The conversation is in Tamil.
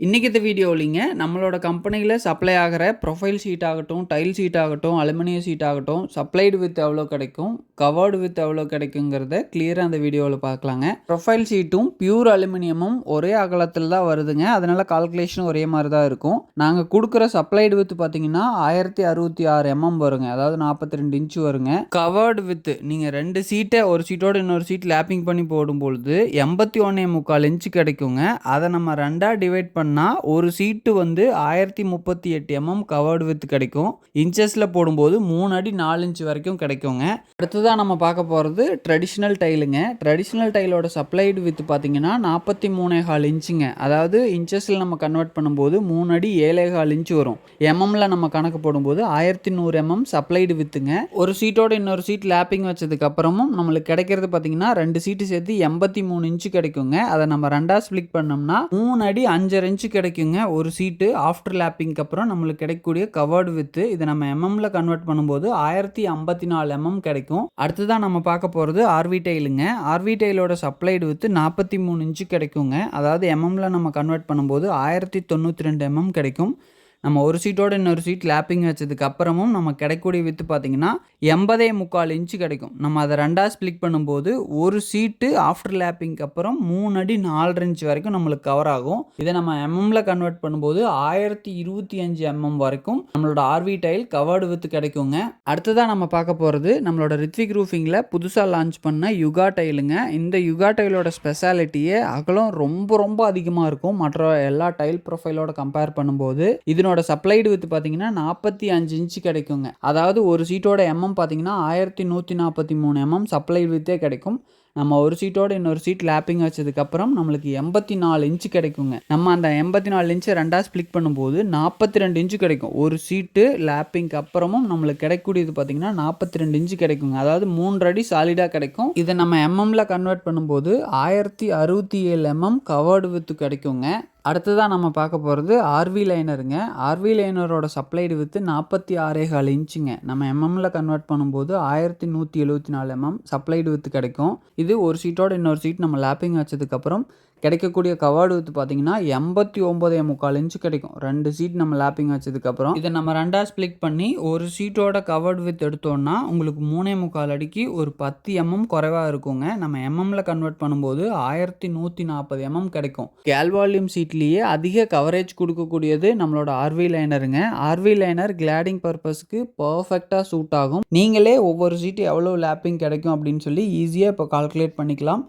இன்னைக்கு இந்த வீடியோலிங்க நம்மளோட கம்பெனியில் சப்ளை ஆகிற ப்ரொஃபைல் ஷீட் ஆகட்டும், டைல் ஷீட் ஆகட்டும், அலுமினியம் ஷீட் ஆகட்டும், சப்ளைடு வித் எவ்வளோ கிடைக்கும், கவர்டு வித் எவ்வளோ கிடைக்குங்கிறத கிளியராக அந்த வீடியோவில் பார்க்கலாங்க. ப்ரொஃபைல் ஷீட்டும் பியூர் அலுமினியமும் ஒரே அகலத்தில் தான் வருதுங்க. அதனால கால்குலேஷன் ஒரே மாதிரி தான் இருக்கும். நாங்கள் கொடுக்குற சப்ளைடு வித் பார்த்தீங்கன்னா 1066 mm வருங்க. அதாவது 42 இன்ச் வருங்க. கவர்டு வித் நீங்கள் 2 சீட்டை ஒரு சீட்டோட இன்னொரு சீட் லேப்பிங் பண்ணி போடும்பொழுது 81.25 இன்ச் கிடைக்குங்க. அதை நம்ம ரெண்டாக டிவைட் பண்ண ஒரு சீட்டு வந்து 1038 mm கவர்டு வித் கிடைக்கும். இன்ச்சஸில் போடும்போது 3 அடி 4 இன்ச் வரைக்கும் கிடைக்குங்க. அடுத்ததான் நம்ம பார்க்க போகிறது ட்ரெடிஷ்னல் டைலுங்க. ட்ரெடிஷ்னல் டைலோட சப்ளைடு வித் பார்த்தீங்கன்னா 43.25 இன்ச்சுங்க. அதாவது இன்ச்சஸில் நம்ம கன்வெர்ட் பண்ணும்போது 3 அடி 7.25 இன்ச் வரும். எம்எம்ல நம்ம கணக்கு போடும்போது 1100 mm சப்ளைடு வித்துங்க. ஒரு சீட்டோட இன்னொரு சீட் லேப்பிங் வச்சதுக்கு அப்புறமும் நம்மளுக்கு கிடைக்கிறது பார்த்தீங்கன்னா 2 சீட்டு சேர்த்து 83 இன்ச்சு கிடைக்குங்க. அதை நம்ம ரெண்டாக ஸ்ப்ளிட் பண்ணோம்னா 3 அடி 5.5 இன்ச்சு கிடைக்குங்க. ஒரு சீட்டு ஆஃப்டர் லேப்பிங்க்கு அப்புறம் நம்மளுக்கு கிடைக்கக்கூடிய கவர்டு வித்து இதை நம்ம எம்எம்ல கன்வெர்ட் பண்ணும்போது 1054 mm கிடைக்கும். அடுத்ததான் நம்ம பார்க்க போகிறது RV டைலுங்க. RV டைலோட supplied with 43 inch கிடைக்குங்க. அதாவது எம்எம்ல நம்ம கன்வெர்ட் பண்ணும்போது 1092 mm கிடைக்கும். நம்ம ஒரு சீட்டோட இன்னொரு சீட் லேப்பிங் வச்சதுக்கு அப்புறமும் நம்ம கிடைக்கக்கூடிய வித்து பார்த்தீங்கன்னா 80.25 இன்ச்சு கிடைக்கும். நம்ம அதை ரெண்டாக ஸ்ப்ளிட் பண்ணும்போது ஒரு சீட்டு ஆஃப்டர் லேப்பிங்க்கு அப்புறம் 3 அடி 4 இன்ச் வரைக்கும் நம்மளுக்கு கவர் ஆகும். இதை நம்ம எம்எம்ல கன்வெர்ட் பண்ணும்போது 1025 mm வரைக்கும் நம்மளோட ஆர்வி டைல் கவர்டு வித்து கிடைக்குங்க. அடுத்ததான் நம்ம பார்க்க போகிறது நம்மளோட ரித்விக் ரூஃபிங்கில் புதுசாக லான்ச் பண்ண யுகா டைலுங்க. இந்த யுகா டைலோட ஸ்பெஷாலிட்டியே அகலம் ரொம்ப ரொம்ப அதிகமாக இருக்கும் மற்ற எல்லா டைல் ப்ரொஃபைலோட கம்பேர் பண்ணும்போது. இதனோட சப்ளைடு வித் பார்த்தீங்கன்னா 45 இன்ச்சு கிடைக்குங்க. அதாவது ஒரு சீட்டோட எம்எம் பார்த்தீங்கன்னா 1143 mm சப்ளைடு வித்தே கிடைக்கும். நம்ம ஒரு சீட்டோட இன்னொரு சீட் லேப்பிங் வச்சதுக்கப்புறம் நம்மளுக்கு 84 இன்ச்சு கிடைக்குங்க. நம்ம அந்த 84 இன்ச்சை ரெண்டாக ஸ்ப்ளிட் பண்ணும்போது 42 இன்ச்சு கிடைக்கும். ஒரு சீட்டு லேப்பிங்க்கு அப்புறமும் நம்மளுக்கு கிடைக்கக்கூடியது பார்த்தீங்கன்னா 42 இன்ச்சு கிடைக்குங்க. அதாவது 3 அடி சாலிடாக கிடைக்கும். இதை நம்ம எம்எம்ல கன்வெர்ட் பண்ணும்போது 1067 mm கவர்டு வித்து கிடைக்குங்க. அடுத்ததான் நம்ம பார்க்க போகிறது ஆர்வி லைனருங்க. RV லைனரோட supplied with 46.25 இன்ச்சுங்க. நம்ம எம்எம்ல கன்வெர்ட் பண்ணும்போது 1174 mm சப்ளைடு வித்து கிடைக்கும். இது ஒரு சீட்டோட இன்னொரு சீட் நம்ம லேப்பிங் வச்சதுக்கப்புறம் கிடைக்கக்கூடிய கவர்டு வித்து பார்த்தீங்கன்னா 89.25 இன்ச்சு கிடைக்கும். 2 சீட் நம்ம லேப்பிங் வச்சதுக்கப்புறம் இதை நம்ம ரெண்டாக ஸ்ப்ளிட் பண்ணி ஒரு சீட்டோட கவர்டு வித் எடுத்தோம்னா உங்களுக்கு 3.25 அடிக்கு ஒரு 10 mm குறைவாக இருக்குங்க. நம்ம எம்எம்ல கன்வெர்ட் பண்ணும்போது 1140 mm கிடைக்கும். கேல்வால்யூம் சீட்லேயே அதிக கவரேஜ் கொடுக்கக்கூடியது நம்மளோட ஆர்வி லைனருங்க. ஆர்வி லைனர் கிளாடிங் பர்பஸ்க்கு பர்ஃபெக்டாக சூட் ஆகும். நீங்களே ஒவ்வொரு சீட்டு எவ்வளோ லேப்பிங் கிடைக்கும் அப்படின்னு சொல்லி ஈஸியாக இப்போ கால்குலேட் பண்ணிக்கலாம்.